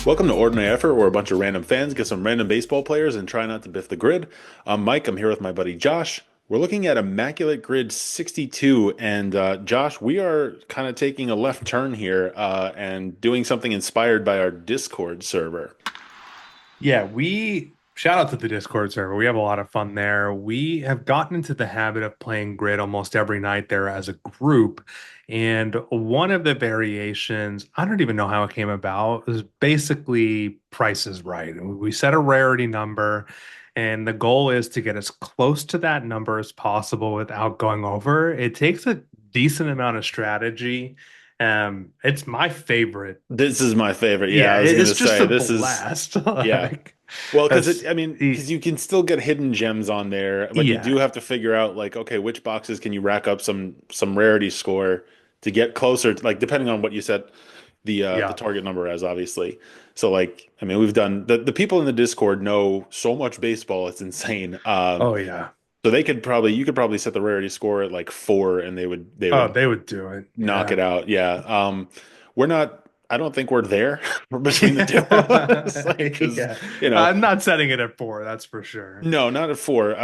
Welcome to Ordinary Effort, where a bunch of random fans get some random baseball players and try not to biff the grid. I'm Mike. I'm here with my buddy Josh. We're looking at Immaculate Grid 62, and Josh, we are kind of taking a left turn here and doing something inspired by our Discord server. Yeah, we shout out to the Discord server. We have a lot of fun there. We have gotten into the habit of playing Grid almost every night there as a group. And one of the variations, I don't even know how it came about, is basically Price is Right. And we set a rarity number, and the goal is to get as close to that number as possible without going over. It takes a decent amount of strategy. It's my favorite. This is my favorite. Yeah, Yeah, I was it's gonna just say a this is blast. yeah. Like Well, because that's because you can still get hidden gems on there, but you yeah, do have to figure out like, okay, which boxes can you rack up some rarity score to get closer, like depending on what you set the yeah. target number as, obviously. So like, I mean, we've done the people in the Discord know so much baseball, it's insane. Oh yeah. So you could probably set the rarity score at like 4, and they Oh, would they would do it. knock it Yeah. out. Yeah. We're not. I don't think we're there between the two of us, like because Yeah. you know. I'm not setting it at four, that's for sure. No, not at 4.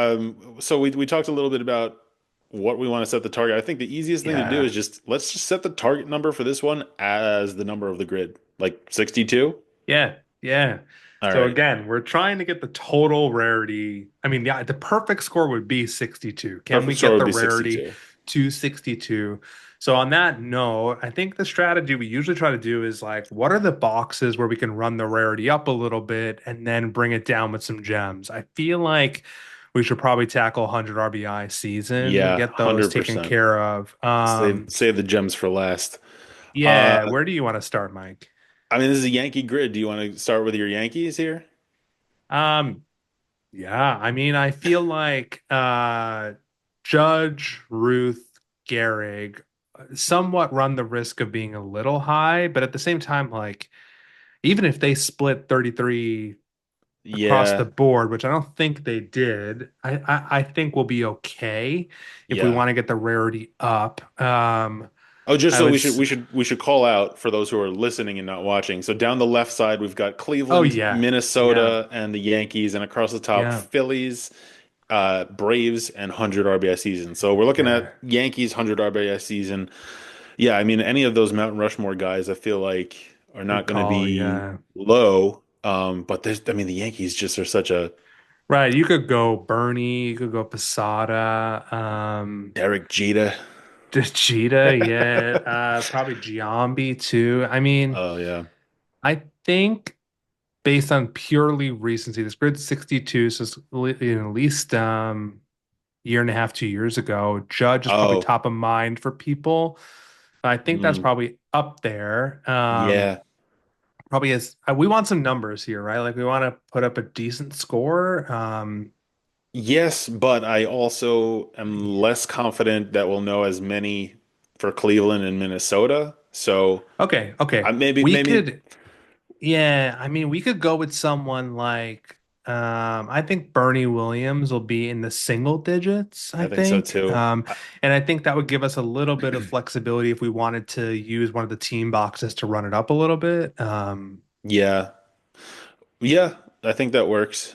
So we talked a little bit about what we want to set the target. I think the easiest thing to do Yeah. is let's just set the target number for this one as the number of the grid, like 62. Yeah. Yeah. All So right. again, we're trying to get the total rarity. I mean, the perfect score would be 62. Can we Perfect score get would the be rarity 62. to 62? So on that note, I think the strategy we usually try to do is like, what are the boxes where we can run the rarity up a little bit and then bring it down with some gems? I feel like we should probably tackle 100 RBI season, Yeah, get those taken 100%. care of. Save the gems for last. Uh, Yeah, where do you want to start, Mike? I mean, this is a Yankee grid. Do you want to start with your Yankees here? Um, Yeah, I mean, I feel like Judge, Ruth, Gehrig somewhat run the risk of being a little high, but at the same time, like even if they split 33 across the Yeah, board, which I don't think they did, I think we'll be okay if we yeah. want to get the rarity up. Oh, just I so would, we should call out for those who are listening and not watching. So down the left side, we've got oh Cleveland, yeah, yeah, Minnesota, and the Yankees, and across the top, yeah, Phillies, Braves, and 100 RBI season. So we're looking yeah. at Yankees 100 RBI season. Yeah, I mean any of those Mount Rushmore guys, I feel like are Good not going to call, be yeah. low. But I mean, the Yankees just are such a Right, you could go Bernie, you could go Posada. Derek Jeter. Cheetah, yeah. Probably Giambi too. I mean, Oh yeah. I think based on purely recency, this grid's 62, so it's at least year and a half, 2 years ago. Judge is probably Oh, top of mind for people. I think that's mm, probably up there. yeah. Probably is. We want some numbers here, right? Like we want to put up a decent score. Yes, but I also am less confident that we'll know as many for Cleveland and Minnesota. So Okay, okay. I We maybe could. Yeah, I mean, we could go with someone like I think Bernie Williams will be in the single digits, I I think so think. too. And I think that would give us a little bit of flexibility if we wanted to use one of the team boxes to run it up a little bit. Yeah, yeah, I think that works.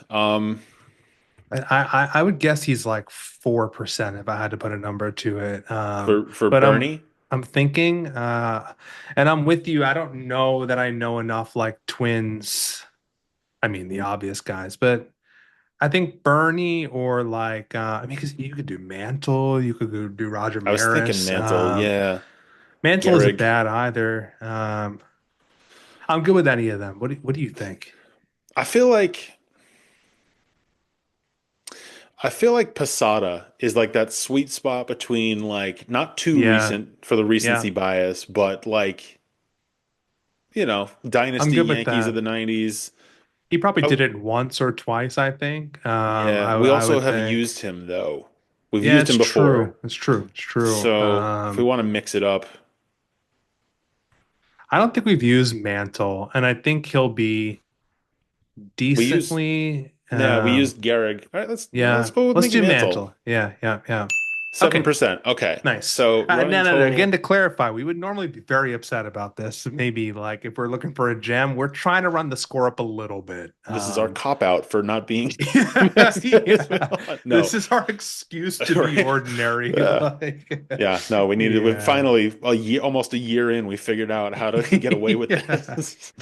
I would guess he's like 4% if I had to put a number to it. For But Bernie, I'm thinking, and I'm with you. I don't know that I know enough like Twins. I mean, the obvious guys, but I think Bernie or like I mean, because you could do Mantle, you could go do Roger I was thinking Maris. Mantle. Yeah, Mantle isn't Gehrig. bad either. I'm good with any of them. What do you think? I feel like I feel like Posada is like that sweet spot between like not too Yeah, recent for the yeah, recency bias, but like I'm dynasty good with Yankees of that. the 90s. He probably did Oh, it once or twice, I think. yeah, we I also would have think. used him though. We've Yeah, used it's him before. true. It's true. It's true. So if we want to mix it up, I don't think we've used Mantle, and I think he'll be we use decently. yeah, we used Gehrig. All right, let's Yeah, go with let's Mickey do Mantle. Mantle. Yeah, yeah, yeah. Okay. 7%. Okay. Nice. So running No, no, no. Again, total. to clarify, we would normally be very upset about this. Maybe like if we're looking for a gem, we're trying to run the score up a little bit. This is our cop out for not being Yeah, best yeah. No. This is our excuse to be Right. ordinary. Uh, Like, yeah, no, we needed we yeah, finally a year almost a year in, we figured out how to get away with yeah, this.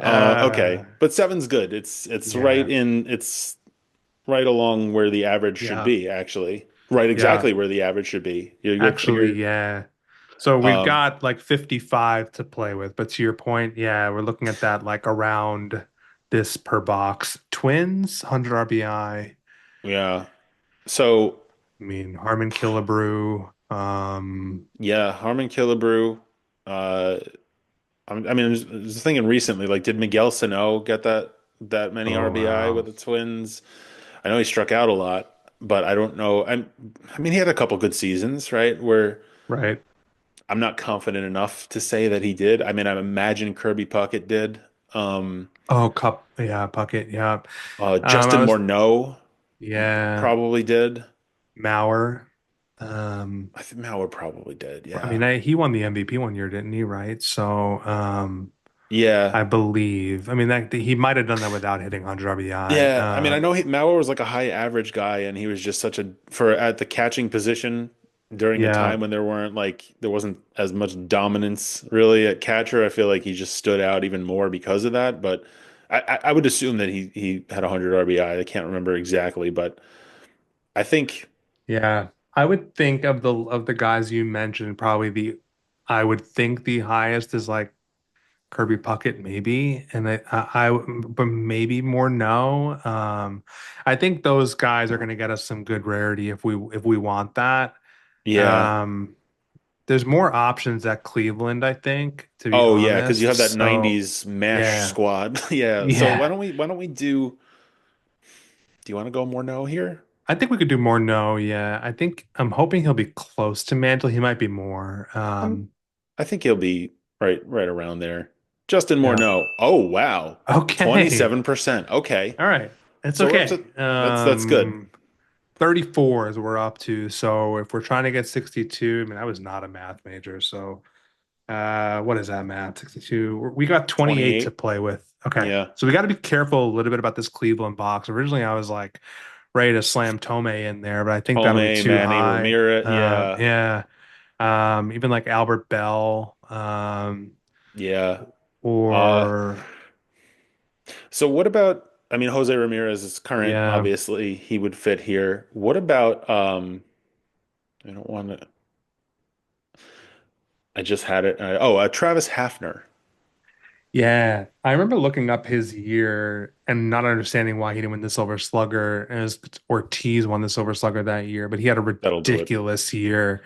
uh, Okay. But seven's good. It's yeah, it's right along where the average should yeah, be, actually. Right yeah. exactly where the average should be. Actually, You're yeah. So we've um got like 55 to play with, but to your point, yeah, we're looking at that like around this per box. Twins, 100 RBI. yeah. So I mean, Harmon Killebrew. yeah, Harmon Killebrew. Uh, I mean, I was thinking recently, like, did Miguel Sano get that many Oh RBI with wow. the Twins? I know he struck out a lot, but I don't know. I mean, he had a couple good seasons, right? Where Right. I'm not confident enough to say that he did. I mean, I imagine Kirby Puckett did. Um, Oh, Cup. Yeah, Puckett. Yeah. I Justin was, Morneau yeah, probably did. Mauer. Um, I think Mauer probably did. I mean, Yeah, he won the MVP one year, didn't he? Right. So, yeah. I believe. I mean, that he might have done that without hitting 100 RBI. Yeah, I mean, I know Mauer was like a high average guy, and he was just such a for at the catching position during a Yeah. time when there wasn't as much dominance really at catcher. I feel like he just stood out even more because of that. But I would assume that he had 100 RBI. I can't remember exactly, but I think Yeah. I would think of the guys you mentioned, probably I would think the highest is like Kirby Puckett, maybe, and but maybe more no. I think those guys are going to get us some good rarity if we want that. yeah. Um, there's more options at Cleveland, I think, to be Oh yeah, because you honest. have that So 90s mash yeah, squad. Yeah. So yeah. why don't we do you want to go more no here? I think we could do more no. Yeah, I'm hoping he'll be close to Mantle. He might be more. I think he'll be right around there. Justin Yeah. Morneau. Oh wow. Okay. 27%. Okay. All right. It's So we're up okay. to that's good. 34 is we're up to. So if we're trying to get 62, I mean, I was not a math major. So what is that math? 62. We got 28 to 28. play with. Okay. Yeah. So we got to be careful a little bit about this Cleveland box. Originally, I was like ready to slam Tomei in there, but I think that'll be Home, too Manny, high. Ramirez. Yeah. Yeah. Even like Albert Bell, Yeah. Uh or so what about I mean Jose Ramirez is current, yeah, obviously he would fit here. What about I don't want to I just had it. Travis Hafner. yeah. I remember looking up his year and not understanding why he didn't win the Silver Slugger. And it was Ortiz won the Silver Slugger that year, but he had a That'll do it. ridiculous year.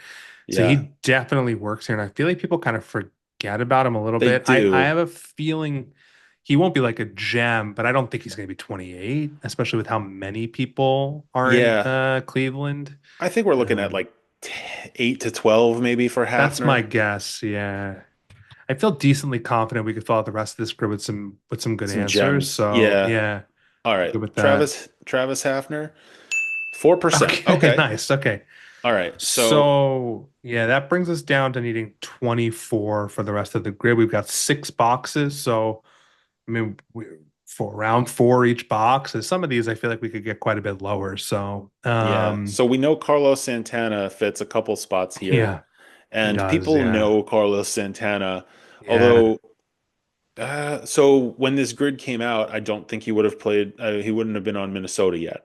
So Yeah. he definitely works here, and I feel like people kind of forget about him a little They bit. I do. have a feeling he won't be like a gem, but I don't think he's going to be 28, especially with how many people are in Yeah. Cleveland. I think we're looking at Um, like 8 to 12 maybe for that's my Hafner. guess. Yeah. I feel decently confident we could follow the rest of this group with some good Some answers. gems. So Yeah. yeah, All I'm right. good with that. Travis Hafner, 4%. Okay, Okay. nice. Okay. All right. So So yeah, that brings us down to needing 24 for the rest of the grid. We've got six boxes. So I mean, for round four each box. And some of these I feel like we could get quite a bit lower. So yeah. So we know Carlos Santana fits a couple spots here, yeah, he and does. people Yeah. know Carlos Santana. Yeah. Although, so when this grid came out, I don't think he would have played. He wouldn't have been on Minnesota yet.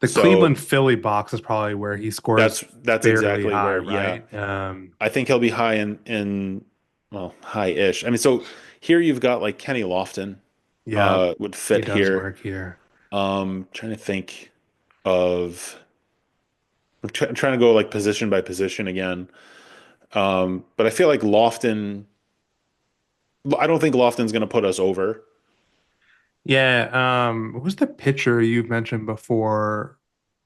The So Cleveland Philly box is probably where he scores that's fairly exactly high, where. Yeah. right? I think he'll be high in well, high-ish. I mean, so here you've got like Kenny Lofton Yeah, would he fit does here. work here. Trying to think of I'm trying to go like position by position again. But I feel like Lofton I don't think Lofton's going to put us over. Yeah, who's the pitcher you've mentioned before?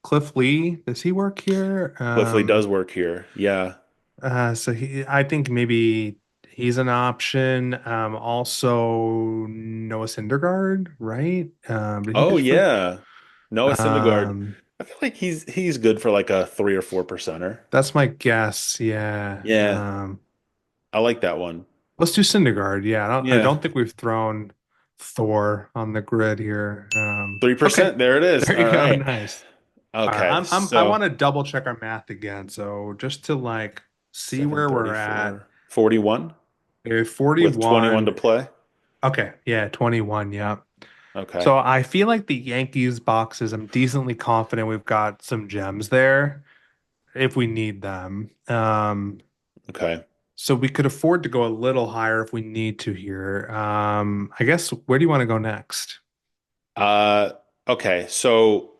Cliff Lee, does he work here? Cliffley does work here. Yeah. I think maybe he's an option. Also Noah Syndergaard, right? Did he Oh pitch for? yeah. Noah Um, Syndergaard. I feel like he's good for like a 3 or 4 percenter. That's my guess. Yeah. Yeah, I like that one. Let's do Syndergaard. Yeah, I Yeah, don't think we've thrown Thor on the grid here. three Okay. percent. There it is. There All you go. right. Nice. All right. Okay, I so want to double check our math again. So just to like see where we're at. 734, 41 with 21 to 41. play. Okay. Yeah, 21. Yeah. Okay. So I feel like the Yankees boxes, I'm decently confident we've got some gems there if we need them. Okay. So we could afford to go a little higher if we need to here. I guess where do you want to go next? Uh, okay. So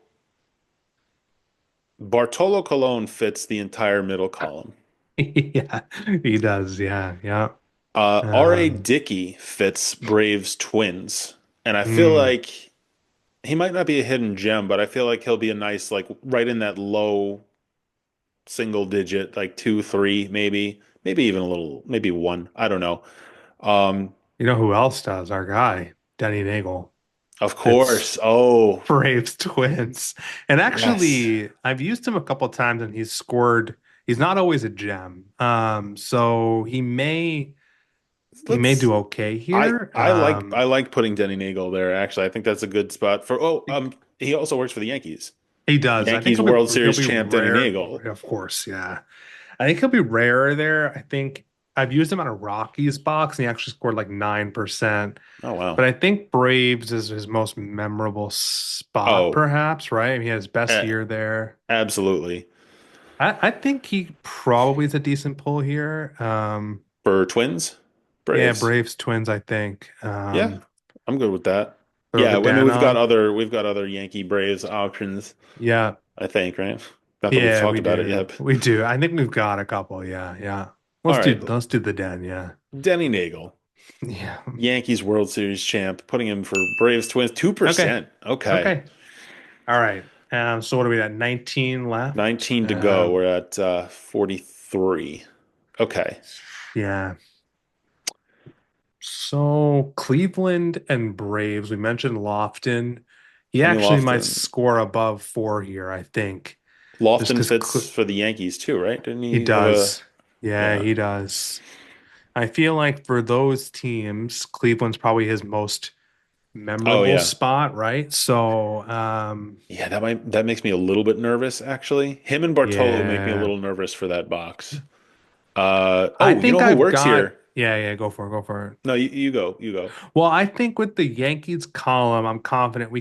Bartolo Colon fits the entire middle column. Yeah, he does. Yeah, yeah. R.A. Um, Dickey fits Braves Twins. And I feel mm, like he might not be a hidden gem, but I feel like he'll be a nice, like right in that low single digit, like two, three, maybe even a little, maybe one. I don't know. Um, you know who else does? Our guy, Denny Nagel. of It's course. Oh, Braves Twins. And yes. actually, I've used him a couple times and he's scored. He's not always a gem. So he may Let's do okay I here. I like I like putting Denny Nagel there, actually. I think that's a good spot for he also works for the Yankees. He does. I think Yankees World he'll Series be champ Denny rare. Nagel. Of course, yeah. I think he'll be rarer there. I think I've used him on a Rockies box and he actually scored like 9%. Oh wow. But I think Braves is his most memorable spot, Oh, perhaps, right? I mean, he has best a- year there. absolutely. I think he probably is a decent pull here. For Twins, Yeah, Braves. Braves Twins, I think. Yeah, I'm good with that. Throw Yeah, the I mean Dan on. we've got other Yankee Braves options, Yeah, I think, right? Not that we've yeah, talked we about it do. yet. We do. I think we've got a couple. Yeah, yeah. All right, Let's do the Dan, yeah. Denny Nagel, Yeah. Yankees World Series champ, putting him for Braves Twins, Okay. 2%. Okay. Okay. All right. So what are we at? 19 left. 19 to go. We're at 43. Okay. Yeah. So Cleveland and Braves, we mentioned Lofton. He Kenny actually might Lofton. score above 4 here, I think. Just Lofton because fits for the Yankees too, right? Didn't he he have a does. Yeah, yeah. he does. I feel like for those teams, Cleveland's probably his most Oh memorable yeah. spot, right? So, Yeah, that makes me a little bit nervous actually. Him and Bartolo make me a yeah. little nervous for that box. I You know think who I've works got, here? yeah, yeah, go for it, go for it. No, you go. You go. Well, I think with the Yankees column, I'm confident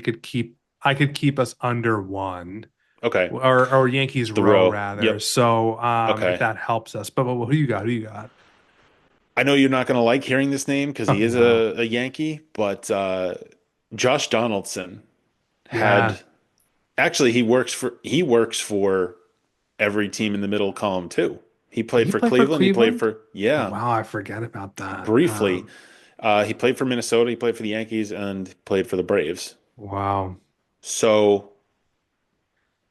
I could keep us under one Okay. or Yankees The row row. rather. Yep. So, if Okay. that helps us. But who you got? Who you got? I know you're not going to like hearing this name because Oh, he is no. a Yankee, but Josh Donaldson Yeah. had actually he works for every team in the middle column too. He Did played he for play for Cleveland. He played Cleveland? for Oh, yeah, wow, I forget about that. briefly. He played for Minnesota. He played for the Yankees and played for the Braves. Wow. So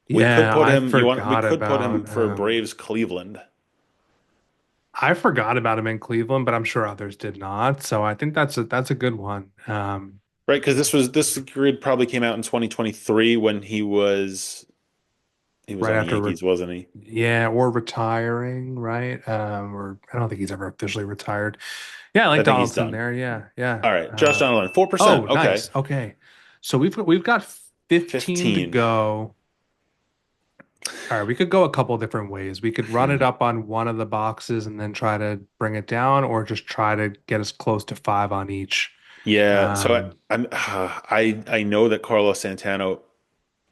we could Yeah, put him. We could put him for um Braves Cleveland, I forgot about him in Cleveland, but I'm sure others did not. So I think that's a good one. right? Because this grid probably came out in 2023 when he was Right on the after Yankees, wasn't he? yeah, or retiring, right? Or I don't think he's ever officially retired. Yeah, I I like think he's Donaldson done. there. Yeah, yeah. All right, Josh Donaldson, 4%. Oh, Okay, nice. Okay. So we've got 15 to 15. go. All right, we could go a couple different ways. We could run it Hmm. up on one of the boxes and then try to bring it down, or just try to get us close to five on each. Yeah, so Um, I know that Carlos Santana.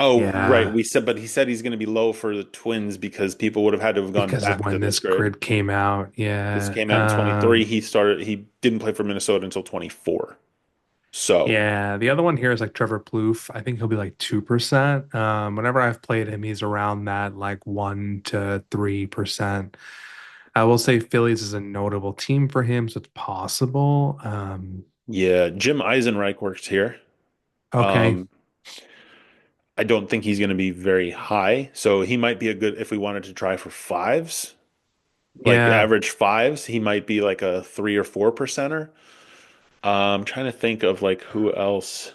Oh, right. yeah, But he said he's going to be low for the Twins because people would have had to have gone because of back to when this this grid. grid came out. This Yeah. came out in 23. He didn't play for Minnesota until 24. So, Yeah, the other one here is like Trevor Plouffe. I think he'll be like 2%. Whenever I've played him, he's around that like 1 to 3%. I will say Phillies is a notable team for him, so it's possible. yeah, Jim Eisenreich works here. Okay. Um, I don't think he's going to be very high. So he might be a good, if we wanted to try for fives, like Yeah. average fives, he might be like a 3 or 4 percenter. I'm trying to think of like who else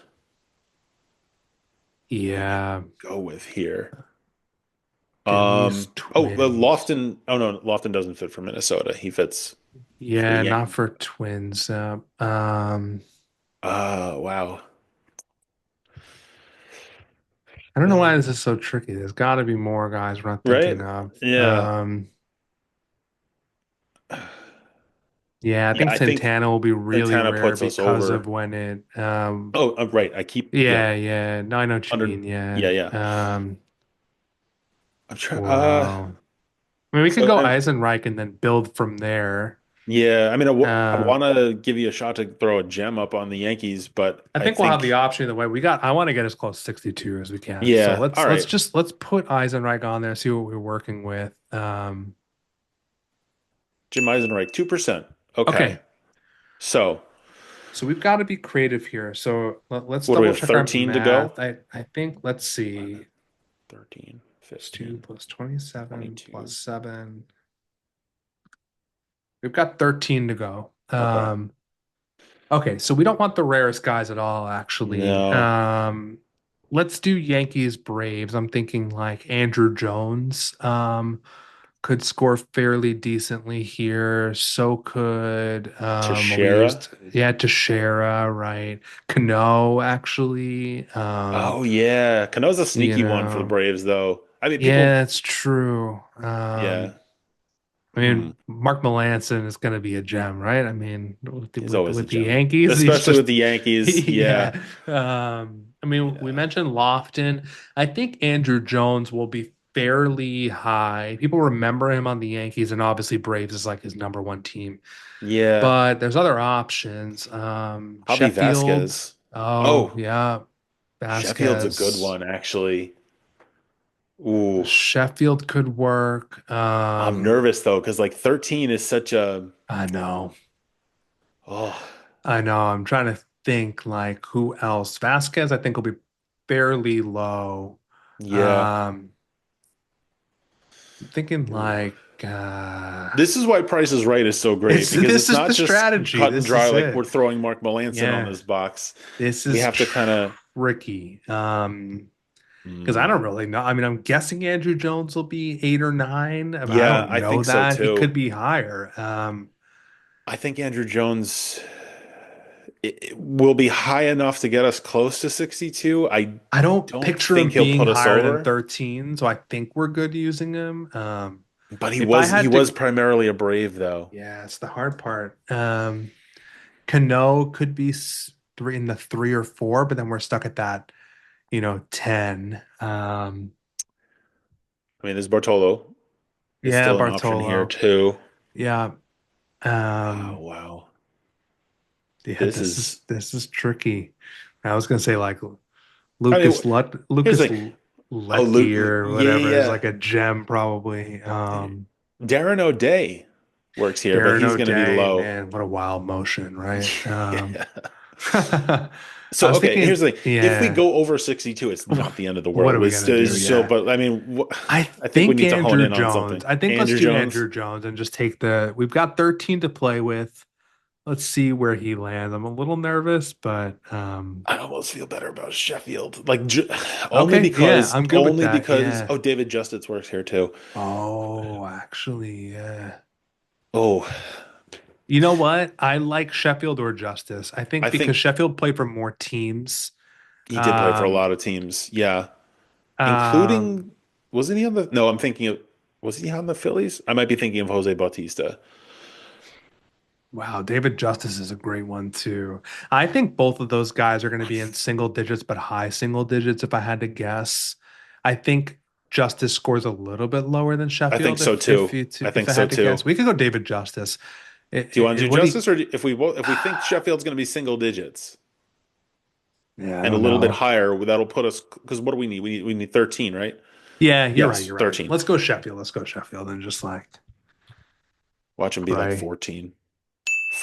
Yeah. go with here. Phillies, Oh, the Twins. Lofton. Oh no, Lofton doesn't fit for Minnesota. He fits for the Yeah, not Yankees. for Twins. Wow. I don't know why this Um, is so tricky. There's got to be more guys we're not right? thinking of. Yeah. Yeah, I Yeah, think I think Santana will be really Santana rare puts us because of over. when it. Oh, right. I keep, yeah, Yeah, yeah. No, I know what you under, mean. Yeah. yeah, yeah. Um, I'm trying, wow. I mean, we could so, go Eisenreich and then build from there. yeah, I mean, I Uh, want to give you a shot to throw a gem up on the Yankees, but I I think we'll have the think, option either way. I want to get as close to 62 as we can. So yeah, all right. let's put Eisenreich on there, see what we're working with. Jim Eisenreich, 2%. Okay. Okay. So, So we've got to be creative here. So let's what do we double have? check our 13 to go? math. I think let's see. 13, It's 2 15, plus 27 plus 22. 7. We've got 13 to go. Okay. Okay, so we don't want the rarest guys at all, actually. No, Let's do Yankees Braves. I'm thinking like Andrew Jones could score fairly decently here. So could we Teixeira. used yeah, Teixeira, right? Cano, actually. Oh, yeah. Cano's a You sneaky one for the know, Braves, though. I mean, people, yeah, it's true. yeah. I Hmm. mean, Mark Melanson is going to be a gem, right? I mean, He's always a with the gem, Yankees, he's especially with just the Yankees. Yeah. yeah. I mean, we Yeah. mentioned Lofton. I think Andrew Jones will be fairly high. People remember him on the Yankees, and obviously Braves is like his number one team. Yeah. But there's other options. Javi Sheffield. Vasquez. Oh, Oh, yeah. Sheffield's a good Vasquez. one, actually. Ooh. Sheffield could work. I'm nervous though, because like 13 is such a I know. oh I know. I'm trying to think like who else. Vasquez, I think will be fairly low. yeah. I'm thinking Ooh. like This is why Price is Right is so great it's because this it's is not the just strategy. cut and This dry is like we're it. throwing Mark Melanson on Yeah. this box. This We is have to kind of tricky. Because I don't really know. I mean, I'm guessing Andrew Jones will be 8 or 9. I yeah, don't I know think so that. He could too. be higher. I think Andrew Jones it will be high enough to get us close to 62. I I don't don't picture him think he'll being put us higher than over, 13, so I think we're good using him. but If I he had was to, primarily a Brave though. yeah, it's the hard part. Cano could be three in the 3 or 4, but then we're stuck at that, 10. I mean, this Bartolo is Yeah, still an option here Bartolo. too. Yeah. Oh, Um, wow. yeah, This this is is, this is tricky. I was gonna say like I mean, here's Lucas like, oh, Letke or yeah, whatever is yeah. like a gem probably. Yeah. Darren O'Day works here, but Darren he's going to be O'Day, low. man, what a wild motion, right? Yeah. I So, was okay, here's thinking, the thing. If we yeah, go over 62, it's not the end of the what world. are we gonna It's do? still, Yeah. but I mean, I I think we think need to hone Andrew in on Jones. something. I think let's Andrew do Jones. Andrew Jones and just take we've got 13 to play with. Let's see where he lands. I'm a little nervous, but I almost feel better about Sheffield. Like, okay, yeah, I'm good with that. Yeah. oh, David Justice works here too. Oh, actually, yeah. Oh, You know what? I like Sheffield or Justice. I I think because think Sheffield played for more teams. he did play for a Um, lot of teams. Yeah. um, Including, wasn't he on the, no, I'm thinking of, was he on the Phillies? I might be thinking of Jose Bautista. Wow, David Justice is a great one too. I think both of those guys are going to be in single digits, but high single digits if I had to guess. I think Justice scores a little bit lower than I think Sheffield so too. I if think I so had to guess. too. We could go David Justice. Do you want to do What do you justice or if we if we think Sheffield's going to be single digits Yeah, I and a don't little bit know. higher, that'll put us because what do we need? We need 13, right? Yeah, you're right, Yes, you're right. 13. Let's go Sheffield. Let's go Sheffield and just like Watch him be like pray. 14.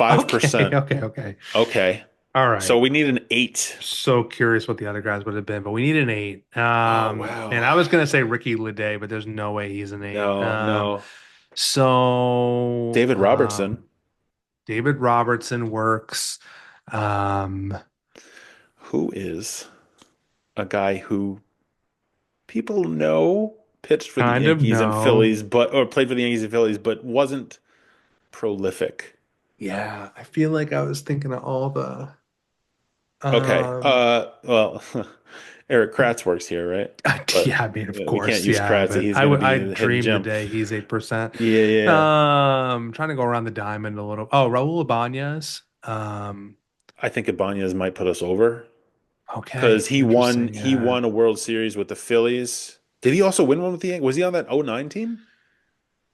Okay, 5%. okay, okay. Okay. All So right. we need an 8. So curious what the other guys would have been, but we need an 8. Oh, And wow. I was gonna say Ricky Lede, but there's no way he's an 8. No, no. So David Robertson, David Robertson works. Um, who is a guy who people know. pitched for the Kind of, Yankees and no. Phillies, but or played for the Yankees and Phillies, but wasn't prolific. Yeah, I feel like I was thinking of all the Okay. um Well, Eric Kratz works here, right? But yeah, I mean, of we can't course, use yeah, Kratz. but He's going to be I in the hidden dreamed the gem. day he's 8%. Yeah, yeah. Trying to go around the diamond a little. Oh, Raul Ibanez. I think Ibanez might put us over Okay, because interesting. he Yeah. won a World Series with the Phillies. Did he also win one with the Yankees? Was he on that '09 team?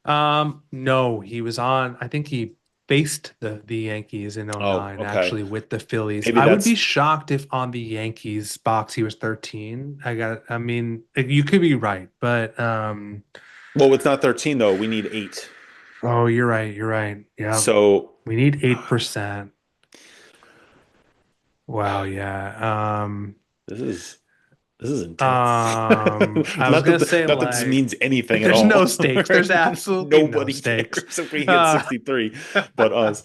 No, he was on, I think he faced the Yankees in Oh, '09 okay. actually with the Phillies. Maybe I would be that's shocked if on the Yankees box he was 13. I mean, you could be right, but well, it's not 13 though. We need 8. oh, you're right, you're right. Yeah. So We need 8%. Wow, yeah. this is this is intense. I was gonna say Not that this like means anything at there's no all. stakes. There's absolutely no Nobody stakes. cares if we hit Uh 63, but us.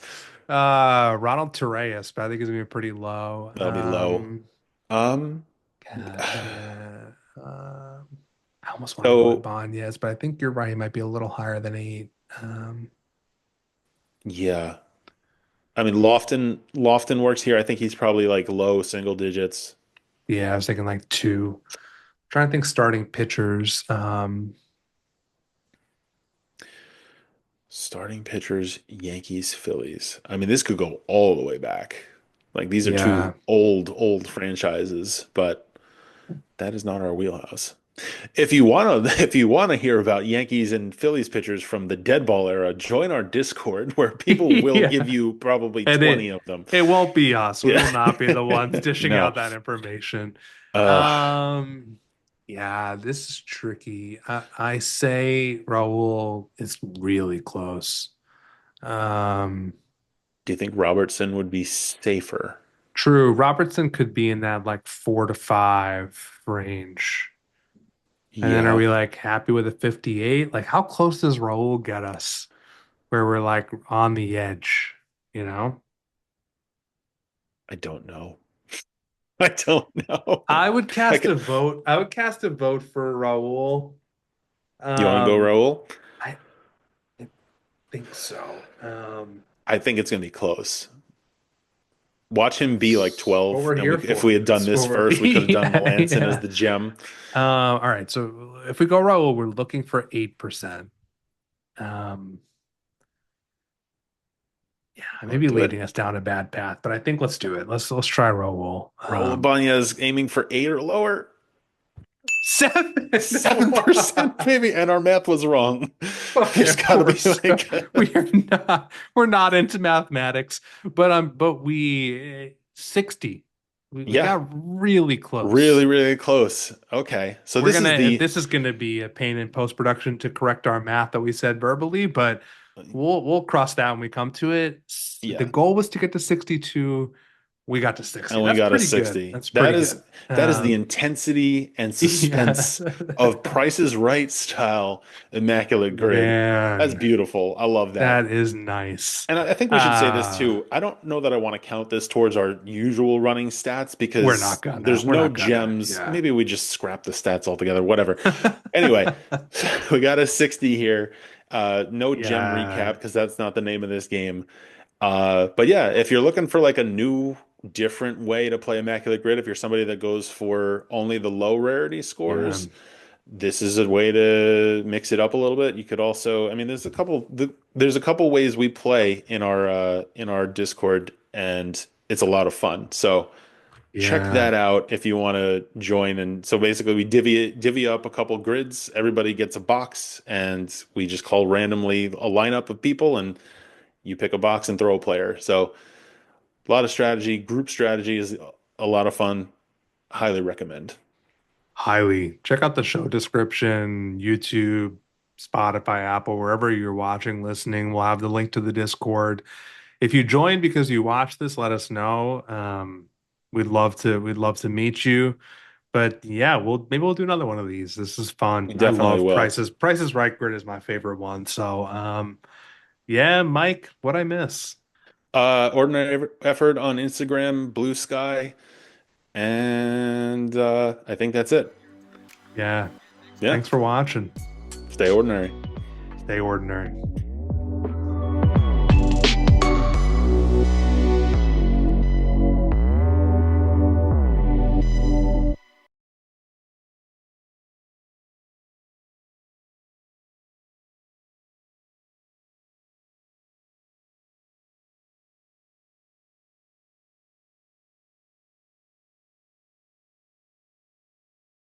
Ronald Torreyes, but I think it's gonna be pretty low. That'll be low. Um, God, yeah. I almost want to go so Ibanez, but I think you're right. He might be a little higher than 8. yeah. I mean Lofton works here. I think he's probably like low single digits. Yeah, I was thinking like 2. Trying to think starting pitchers. Starting pitchers, Yankees, Phillies. I mean, this could go all the way back. Like these are two Yeah. old franchises, but that is not our wheelhouse. If you wanna hear about Yankees and Phillies pitchers from the dead ball era, join our Discord where people will give Yeah. you probably And 20 of them. it won't be us. We Yeah. will not be the ones dishing No. out that information. Uh, Um, yeah, this is tricky. I say Raul is really close. Um, do you think Robertson would be safer? True. Robertson could be in that like 4 to 5 range. And then are Yeah, we like happy with a 58? Like how close does Raul get us where we're like on the edge, you know? I don't know. I don't know. I would I cast a could, vote. I would cast a vote for Raul. you want to go Um, Raul? I think so. I think it's going to be close. Watch him be like It's what 12, we're and here if we for. had done It's this what we're first, we could have done yeah, Melanson as yeah. the gem. All right. So if we go Raul, we're looking for 8%. Um, yeah, I may I'll be do leading it. us down a bad path, but I think let's do it. Let's try Raul. Raul Ibanez aiming for 8 or lower. 7. 7% maybe, and our math was wrong. Okay, There's of got to be course. like, We're not into mathematics, but we 60. We yeah, got really really, close. really close. Okay, so This is gonna be a pain in post-production to correct our math that we said verbally, but we'll cross that when we come to it. The yeah, goal was to get to 62. We got to 60. and we That's got a pretty good. 60. That's pretty good. That is the intensity and Yeah. suspense of Price is Right style Immaculate Grid. That's Man, beautiful. I love that that. is nice. And I think we should say this too. I don't know that I want to count this towards our usual running stats We're because not gonna. there's We're no not gonna. gems. Yeah. Maybe we just scrap the stats altogether, whatever. Anyway, we got a 60 here. No gem recap Yeah. because that's not the name of this game. But yeah, if you're looking for like a new, different way to play Immaculate Grid, if you're somebody that goes for only the low rarity Yeah. scores, this is a way to mix it up a little bit. You could also, I mean, there's a couple ways we play in our Discord, and it's a lot of fun. So check Yeah. that out if you want to join. And so basically, we divvy up a couple grids. Everybody gets a box, and we just call randomly a lineup of people, and you pick a box and throw a player. So a lot of strategy. Group strategy is a lot of fun. Highly recommend. Highly. Check out the show description, YouTube, Spotify, Apple, wherever you're watching, listening. We'll have the link to the Discord. If you joined because you watched this, let us know. We'd love to meet you. But yeah, we'll do another one of these. This is fun. We I definitely love will. prices. Prices Right Grid is my favorite one. So yeah, Mike, what I miss? Ordinary effort on Instagram, Blue Sky, and I think that's it. Yeah. Yeah, Thanks for watching. stay ordinary. Stay ordinary.